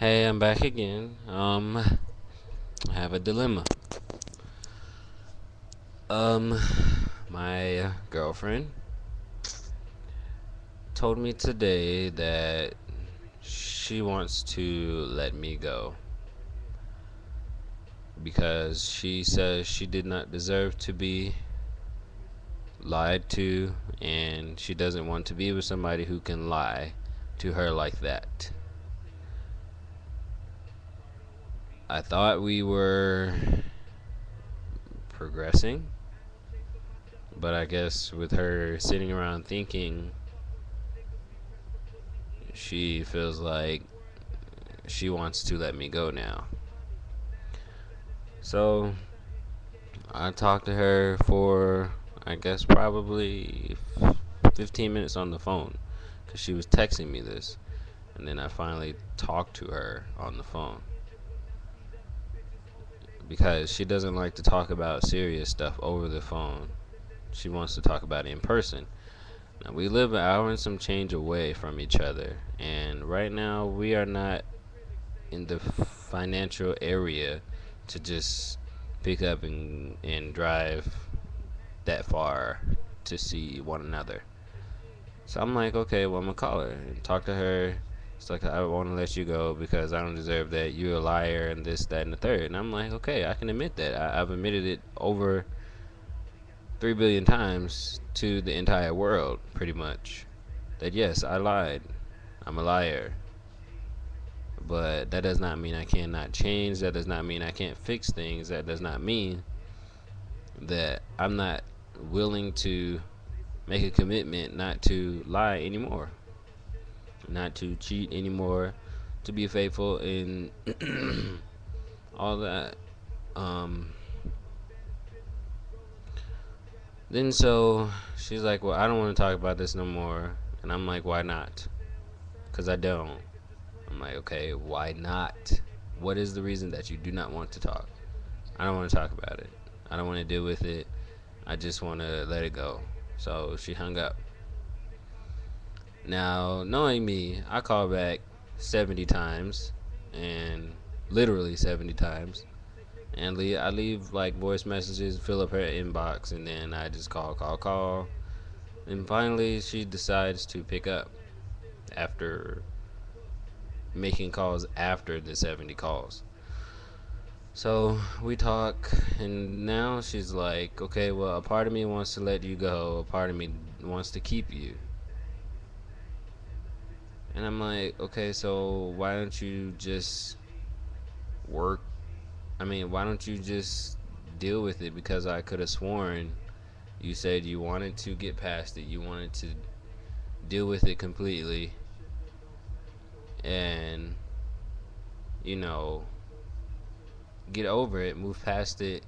Hey, I'm back again. I have a dilemma. Um, my girlfriend told me today that she wants to let me go because she says she did not deserve to be lied to, and she doesn't want to be with somebody who can lie to her like that. I thought we were progressing, but I guess with her sitting around thinking, she feels like she wants to let me go now. So I talked to her for, I guess, probably 15 minutes on the phone because she was texting me this. And then I finally talked to her on the phone because she doesn't like to talk about serious stuff over the phone. She wants to talk about it in person. Now, we live an hour and some change away from each other, and right now we are not in the financial area to just pick up and drive that far to see one another. So I'm like, okay, well, I'm gonna call her and talk to her. It's like, I want to let you go because I don't deserve that. You're a liar and this, that, and the third. And I'm like, okay, I can admit that. I've admitted it over 3 billion times to the entire world, pretty much. That yes, I lied. I'm a liar. But that does not mean I cannot change. That does not mean I can't fix things. That does not mean that I'm not willing to make a commitment not to lie anymore, not to cheat anymore, to be faithful and all that. Um, then so she's like, well, I don't want to talk about this no more. And I'm like, why not? Because I don't. I'm like, okay, why not? What is the reason that you do not want to talk? I don't want to talk about it. I don't want to deal with it. I just want to let it go. So she hung up. Now, knowing me, I call back 70 times, and literally 70 times, and I leave like voice messages, fill up her inbox, and then I just call, and finally she decides to pick up after making calls after the 70 calls. So we talk, and now she's like, okay, well, a part of me wants to let you go, a part of me wants to keep you. And I'm like, okay, so why don't you just work? I mean, why don't you just deal with it? Because I could have sworn you said you wanted to get past it, you wanted to deal with it completely, and, you know, get over it, move past it,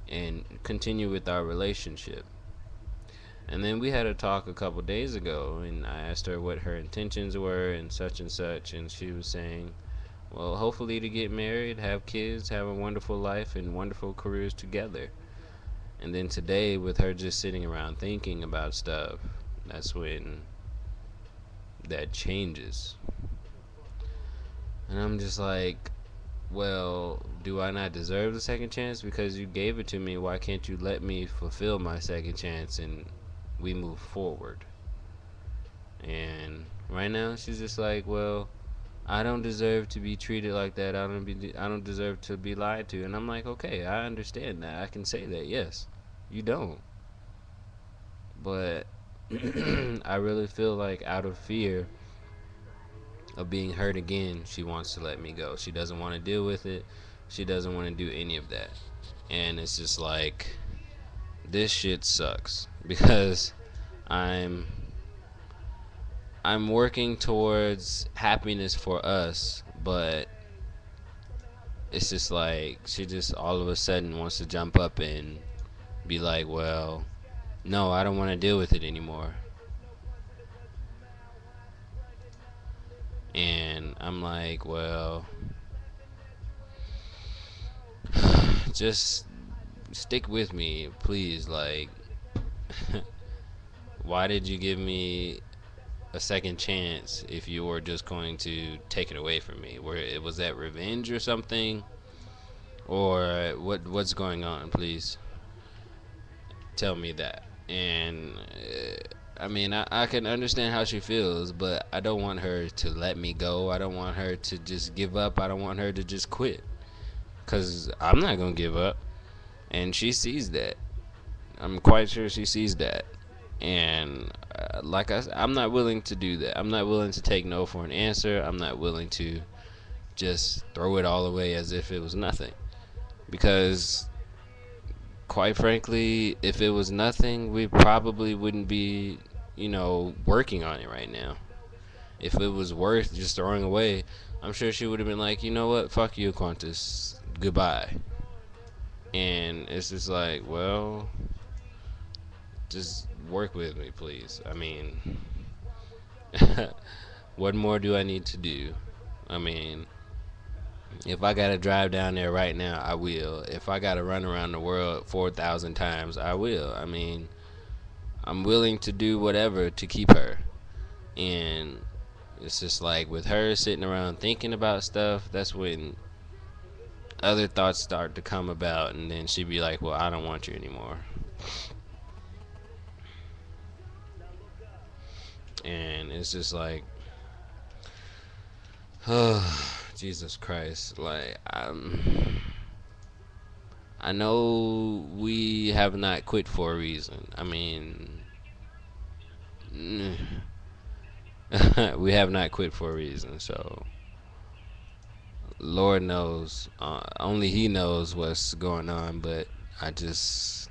and continue with our relationship. And then we had a talk a couple days ago, and I asked her what her intentions were and such, and she was saying, well, hopefully to get married, have kids, have a wonderful life, and wonderful careers together. And then today, with her just sitting around thinking about stuff, that's when that changes. And I'm just like, well, do I not deserve the second chance? Because you gave it to me, why can't you let me fulfill my second chance and we move forward? And right now, she's just like, well, I don't deserve to be treated like that. I don't deserve to be lied to. And I'm like, okay, I understand that. I can say that. Yes, you don't. But I really feel like out of fear of being hurt again, she wants to let me go. She doesn't want to deal with it. She doesn't want to do any of that. And it's just like, this shit sucks because I'm I'm working towards happiness for us, but it's just like she just all of a sudden wants to jump up and be like, well, no, I don't want to deal with it anymore. And I'm like, well, just stick with me, please. Like, why did you give me a second chance if you were just going to take it away from me? Where it was that revenge or something, or what's going on? Please tell me that. And I mean, I can understand how she feels, but I don't want her to let me go. I don't want her to just give up. I don't want her to just quit, cause I'm not gonna give up, and she sees that. I'm quite sure she sees that. And like I said, I'm not willing to do that. I'm not willing to take no for an answer. I'm not willing to just throw it all away as if it was nothing. Because, quite frankly, if it was nothing, we probably wouldn't be, working on it right now. If it was worth just throwing away, I'm sure she would have been like, you know what, fuck you, Qantas, goodbye. And it's just like, well, just work with me, please. I mean, what more do I need to do? I mean, if I gotta drive down there right now, I will. If I gotta run around the world 4,000 times, I will. I mean, I'm willing to do whatever to keep her. And it's just like with her sitting around thinking about stuff, that's when other thoughts start to come about, and then she'd be like, well, I don't want you anymore. And it's just like, oh, Jesus Christ. Like, I know we have not quit for a reason. I mean, we have not quit for a reason. So, Lord knows, only He knows what's going on. But I just,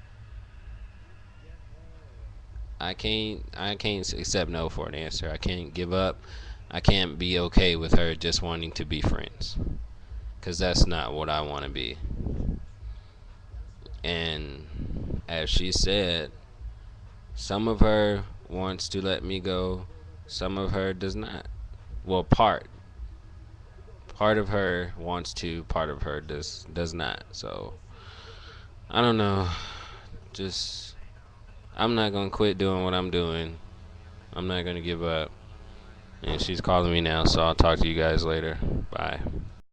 I can't accept no for an answer. I can't give up. I can't be okay with her just wanting to be friends, cause that's not what I want to be. And as she said, some of her wants to let me go, some of her does not. Well, part of her wants to, part of her does not. So I don't know. Just I'm not gonna quit doing what I'm doing. I'm not gonna give up. And she's calling me now, so I'll talk to you guys later. Bye.